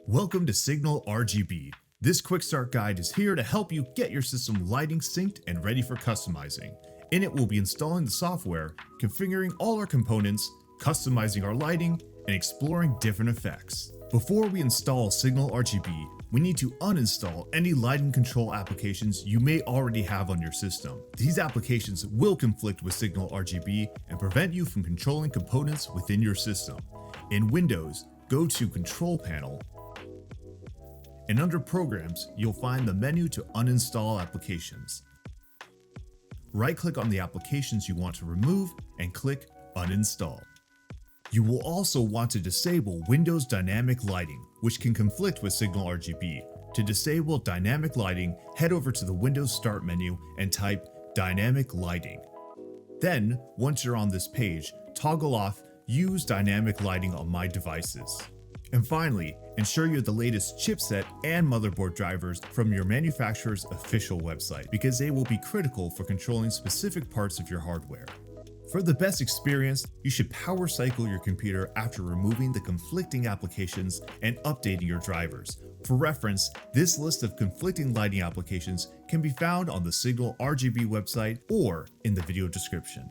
Welcome to SignalRGB. This quick start guide is here to help you get your system lighting synced and ready for customizing. In it, we'll be installing the software, configuring all our components, customizing our lighting, and exploring different effects. Before we install SignalRGB, we need to uninstall any lighting control applications you may already have on your system. These applications will conflict with SignalRGB and prevent you from controlling components within your system. In Windows, go to Control Panel, and under Programs, you'll find the menu to uninstall applications. Right-click on the applications you want to remove and click Uninstall. You will also want to disable Windows Dynamic Lighting, which can conflict with SignalRGB. To disable Dynamic Lighting, head over to the Windows Start menu and type Dynamic Lighting. Then, once you're on this page, toggle off Use Dynamic Lighting on my devices. And finally, ensure you have the latest chipset and motherboard drivers from your manufacturer's official website, because they will be critical for controlling specific parts of your hardware. For the best experience, you should power cycle your computer after removing the conflicting applications and updating your drivers. For reference, this list of conflicting lighting applications can be found on the SignalRGB website or in the video description.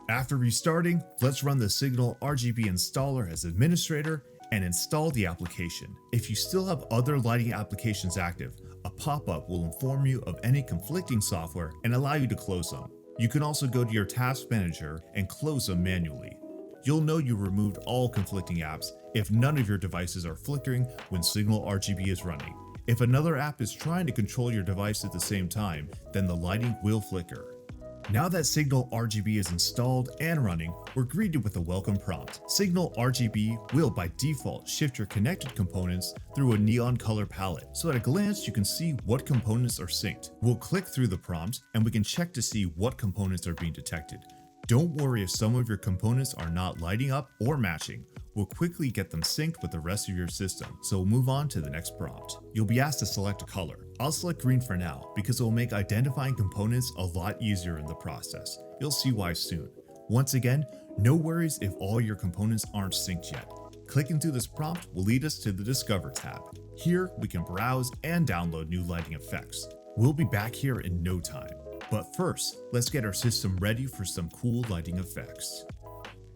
After restarting, let's run the SignalRGB installer as administrator and install the application. If you still have other lighting applications active, a pop-up will inform you of any conflicting software and allow you to close them. You can also go to your task manager and close them manually. You'll know you removed all conflicting apps if none of your devices are flickering when SignalRGB is running. If another app is trying to control your device at the same time, then the lighting will flicker. Now that SignalRGB is installed and running, we're greeted with a welcome prompt. SignalRGB will by default shift your connected components through a neon color palette, so at a glance you can see what components are synced. We'll click through the prompt and we can check to see what components are being detected. Don't worry if some of your components are not lighting up or matching. We'll quickly get them synced with the rest of your system, so we'll move on to the next prompt. You'll be asked to select a color. I'll select green for now because it will make identifying components a lot easier in the process. You'll see why soon. Once again, no worries if all your components aren't synced yet. Clicking through this prompt will lead us to the Discover tab. Here, we can browse and download new lighting effects. We'll be back here in no time. But first, let's get our system ready for some cool lighting effects.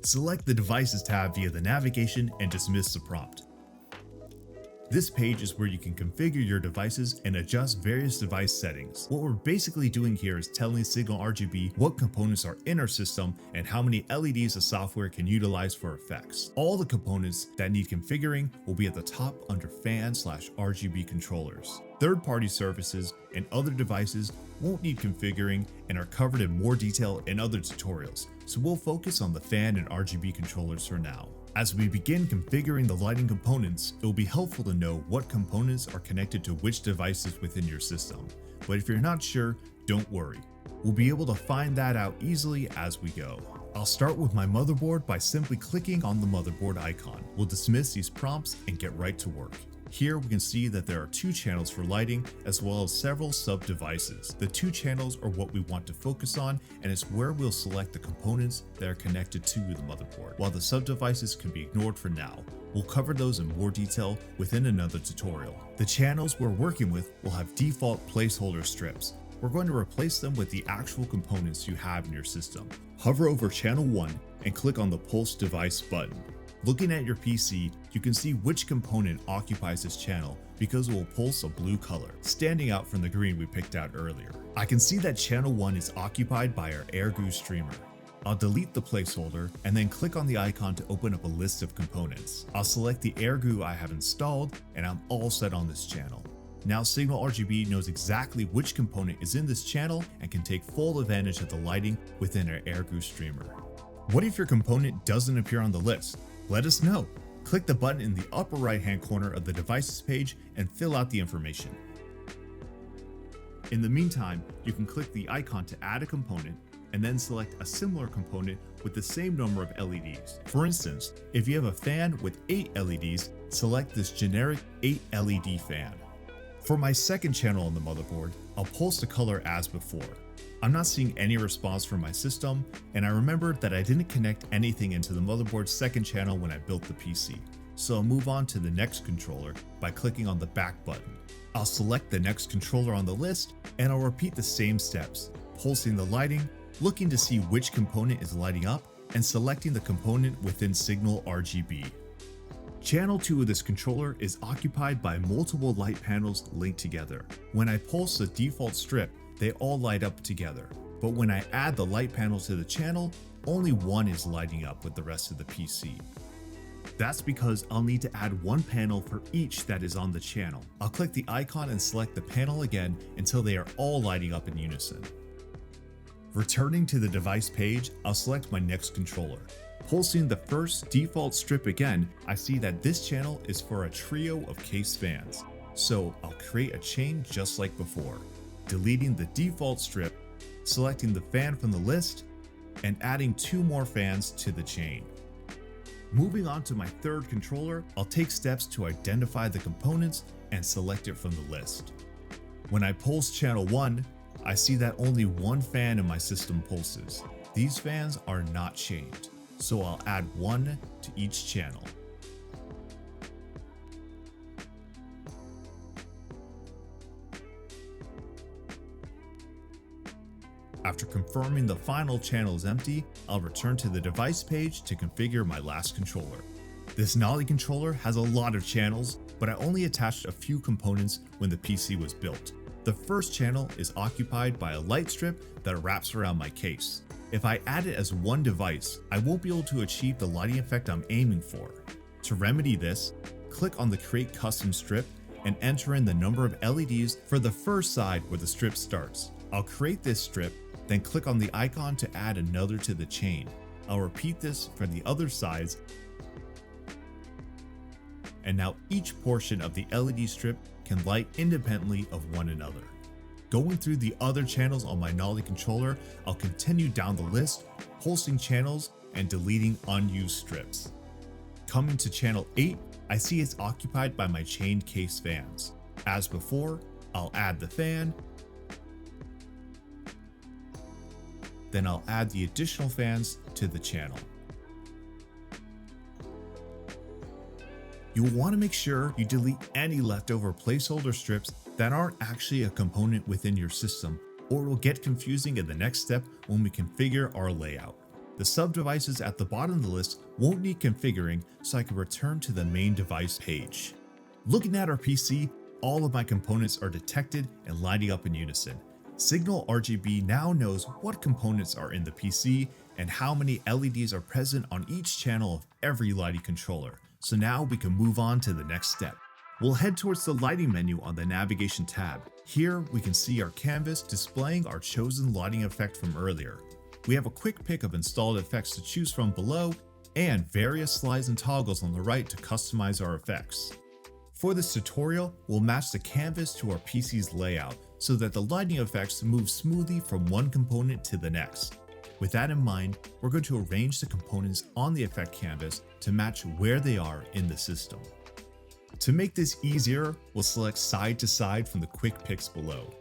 Select the Devices tab via the navigation and dismiss the prompt. This page is where you can configure your devices and adjust various device settings. What we're basically doing here is telling SignalRGB what components are in our system and how many LEDs the software can utilize for effects. All the components that need configuring will be at the top under Fan/RGB controllers. Third-party services and other devices won't need configuring and are covered in more detail in other tutorials, so we'll focus on the fan and RGB controllers for now. As we begin configuring the lighting components, it will be helpful to know what components are connected to which devices within your system. But if you're not sure, don't worry. We'll be able to find that out easily as we go. I'll start with my motherboard by simply clicking on the motherboard icon. We'll dismiss these prompts and get right to work. Here we can see that there are two channels for lighting as well as several sub-devices. The two channels are what we want to focus on, and it's where we'll select the components that are connected to the motherboard, while the sub-devices can be ignored for now. We'll cover those in more detail within another tutorial. The channels we're working with will have default placeholder strips. We're going to replace them with the actual components you have in your system. Hover over channel 1 and click on the Pulse Device button. Looking at your PC, you can see which component occupies this channel because it will pulse a blue color, standing out from the green we picked out earlier. I can see that channel 1 is occupied by our RGB streamer. I'll delete the placeholder and then click on the icon to open up a list of components. I'll select the RGB I have installed and I'm all set on this channel. Now SignalRGB knows exactly which component is in this channel and can take full advantage of the lighting within our RGB streamer. What if your component doesn't appear on the list? Let us know. Click the button in the upper right hand corner of the devices page and fill out the information. In the meantime, you can click the icon to add a component and then select a similar component with the same number of LEDs. For instance, if you have a fan with 8 LEDs, select this generic 8 LED fan. For my second channel on the motherboard, I'll pulse the color as before. I'm not seeing any response from my system, and I remembered that I didn't connect anything into the motherboard's second channel when I built the PC. so I'll move on to the next controller by clicking on the back button. I'll select the next controller on the list, and I'll repeat the same steps, pulsing the lighting, looking to see which component is lighting up, and selecting the component within SignalRGB. Channel 2 of this controller is occupied by multiple light panels linked together. When I pulse the default strip, they all light up together. But when I add the light panel to the channel, only one is lighting up with the rest of the PC. That's because I'll need to add one panel for each that is on the channel. I'll click the icon and select the panel again until they are all lighting up in unison. Returning to the device page, I'll select my next controller. Pulsing the first default strip again, I see that this channel is for a trio of case fans. So I'll create a chain just like before, deleting the default strip, selecting the fan from the list, and adding 2 more fans to the chain. Moving on to my third controller, I'll take steps to identify the components and select it from the list. When I pulse channel 1, I see that only one fan in my system pulses. These fans are not chained, so I'll add one to each channel. After confirming the final channel is empty, I'll return to the device page to configure my last controller. This Nolly controller has a lot of channels, but I only attached a few components when the PC was built. The first channel is occupied by a light strip that wraps around my case. If I add it as one device, I won't be able to achieve the lighting effect I'm aiming for. To remedy this, click on the Create Custom Strip and enter in the number of LEDs for the first side where the strip starts. I'll create this strip, then click on the icon to add another to the chain. I'll repeat this for the other sides, and now each portion of the LED strip can light independently of one another. Going through the other channels on my Nolly controller, I'll continue down the list, pulsing channels and deleting unused strips. Coming to channel 8, I see it's occupied by my chained case fans. As before, I'll add the fan, then I'll add the additional fans to the channel. You'll want to make sure you delete any leftover placeholder strips that aren't actually a component within your system, or it will get confusing in the next step when we configure our layout. The sub-devices at the bottom of the list won't need configuring, so I can return to the main device page. Looking at our PC, all of my components are detected and lighting up in unison. SignalRGB now knows what components are in the PC and how many LEDs are present on each channel of every lighting controller. So now we can move on to the next step. We'll head towards the lighting menu on the navigation tab. Here we can see our canvas displaying our chosen lighting effect from earlier. We have a quick pick of installed effects to choose from below and various slides and toggles on the right to customize our effects. For this tutorial, we'll match the canvas to our PC's layout so that the lighting effects move smoothly from one component to the next. With that in mind, we're going to arrange the components on the effect canvas to match where they are in the system. To make this easier, we'll select side to side from the quick picks below.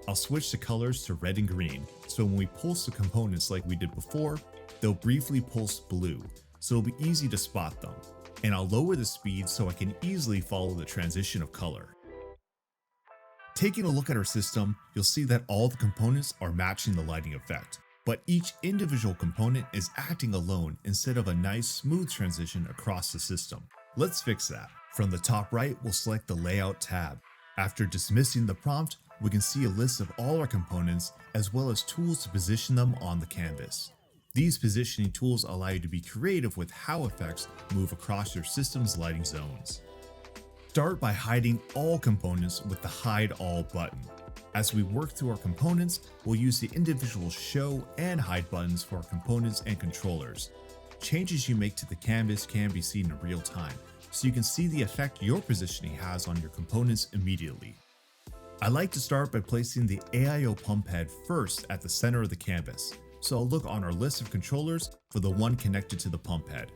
I'll switch the colors to red and green, so when we pulse the components like we did before, they'll briefly pulse blue, so it'll be easy to spot them. And I'll lower the speed so I can easily follow the transition of color. Taking a look at our system, you'll see that all the components are matching the lighting effect, but each individual component is acting alone instead of a nice smooth transition across the system. Let's fix that. From the top right, we'll select the Layout tab. After dismissing the prompt, we can see a list of all our components as well as tools to position them on the canvas. These positioning tools allow you to be creative with how effects move across your system's lighting zones. Start by hiding all components with the Hide All button. As we work through our components, we'll use the individual Show and Hide buttons for our components and controllers. Changes you make to the canvas can be seen in real time, so you can see the effect your positioning has on your components immediately. I like to start by placing the AIO pump head first at the center of the canvas, so I'll look on our list of controllers for the one connected to the pump head.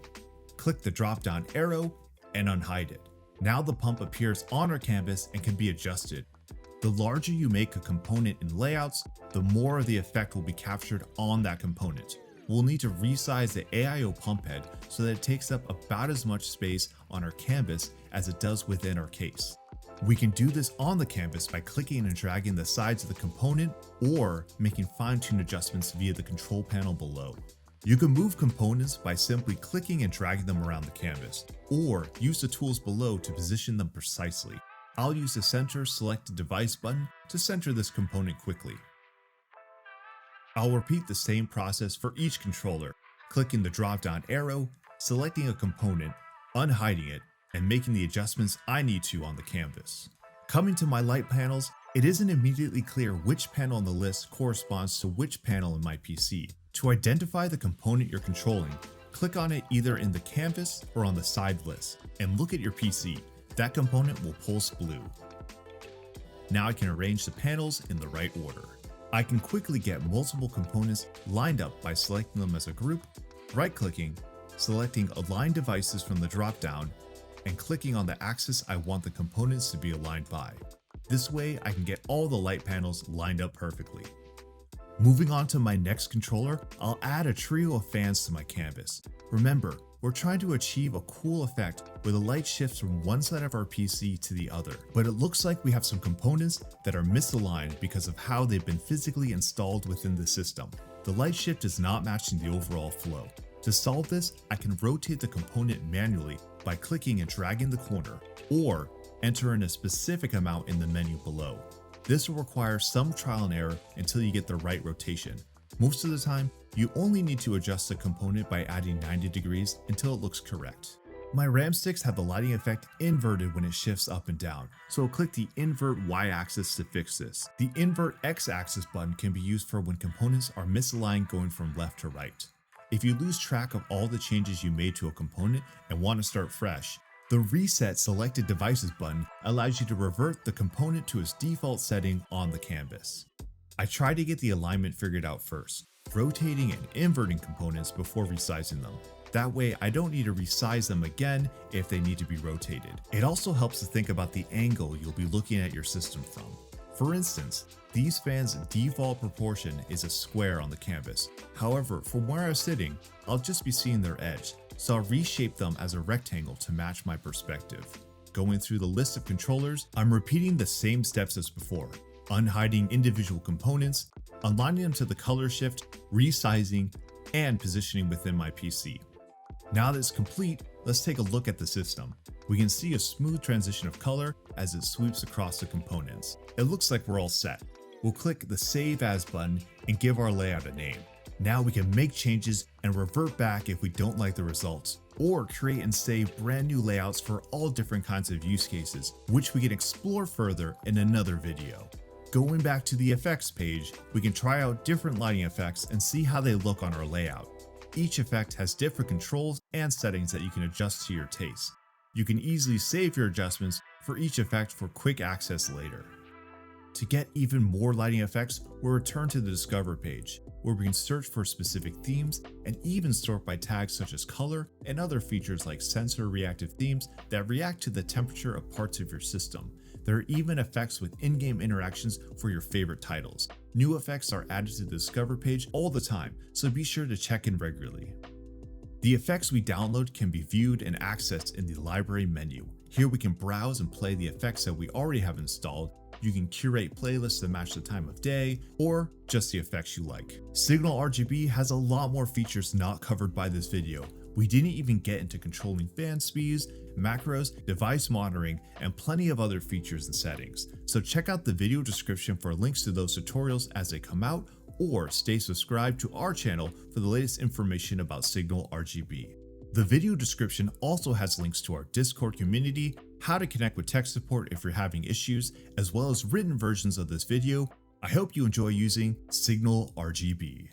Click the drop-down arrow and unhide it. Now the pump appears on our canvas and can be adjusted. The larger you make a component in layouts, the more of the effect will be captured on that component. we'll need to resize the AIO pump head so that it takes up about as much space on our canvas as it does within our case. We can do this on the canvas by clicking and dragging the sides of the component or making fine-tune adjustments via the control panel below. You can move components by simply clicking and dragging them around the canvas, or use the tools below to position them precisely. I'll use the Center Selected Device button to center this component quickly. I'll repeat the same process for each controller, clicking the drop-down arrow, selecting a component, unhiding it, and making the adjustments I need to on the canvas. Coming to my light panels, it isn't immediately clear which panel on the list corresponds to which panel in my PC. To identify the component you're controlling, click on it either in the canvas or on the side list, and look at your PC. That component will pulse blue. Now I can arrange the panels in the right order. I can quickly get multiple components lined up by selecting them as a group, right-clicking, selecting Align Devices from the drop-down, and clicking on the axis I want the components to be aligned by. This way I can get all the light panels lined up perfectly. Moving on to my next controller, I'll add a trio of fans to my canvas. Remember, we're trying to achieve a cool effect where the light shifts from one side of our PC to the other, but it looks like we have some components that are misaligned because of how they've been physically installed within the system. The light shift is not matching the overall flow. To solve this, I can rotate the component manually by clicking and dragging the corner, or enter in a specific amount in the menu below. This will require some trial and error until you get the right rotation. Most of the time, you only need to adjust the component by adding 90 degrees until it looks correct. My RAM sticks have the lighting effect inverted when it shifts up and down, so I'll click the invert Y-axis to fix this. The invert X-axis button can be used for when components are misaligned going from left to right. If you lose track of all the changes you made to a component and want to start fresh, the Reset Selected Devices button allows you to revert the component to its default setting on the canvas. I try to get the alignment figured out first, rotating and inverting components before resizing them. That way I don't need to resize them again if they need to be rotated. It also helps to think about the angle you'll be looking at your system from. For instance, these fans' default proportion is a square on the canvas. However, from where I was sitting, I'll just be seeing their edge, so I'll reshape them as a rectangle to match my perspective. Going through the list of controllers, I'm repeating the same steps as before, unhiding individual components, aligning them to the color shift, resizing, and positioning within my PC. Now that it's complete, let's take a look at the system. We can see a smooth transition of color as it sweeps across the components. It looks like we're all set. We'll click the Save As button and give our layout a name. Now we can make changes and revert back if we don't like the results, or create and save brand new layouts for all different kinds of use cases, which we can explore further in another video. Going back to the effects page, we can try out different lighting effects and see how they look on our layout. Each effect has different controls and settings that you can adjust to your taste. You can easily save your adjustments for each effect for quick access later. To get even more lighting effects, we'll return to the Discover page, where we can search for specific themes and even sort by tags such as color and other features like sensor reactive themes that react to the temperature of parts of your system. There are even effects with in-game interactions for your favorite titles. New effects are added to the Discover page all the time, so be sure to check in regularly. The effects we download can be viewed and accessed in the library menu. Here we can browse and play the effects that we already have installed. You can curate playlists that match the time of day, or just the effects you like. SignalRGB has a lot more features not covered by this video. We didn't even get into controlling fan speeds, macros, device monitoring, and plenty of other features and settings. So check out the video description for links to those tutorials as they come out, or stay subscribed to our channel for the latest information about SignalRGB. The video description also has links to our Discord community, how to connect with tech support if you're having issues, as well as written versions of this video. I hope you enjoy using SignalRGB.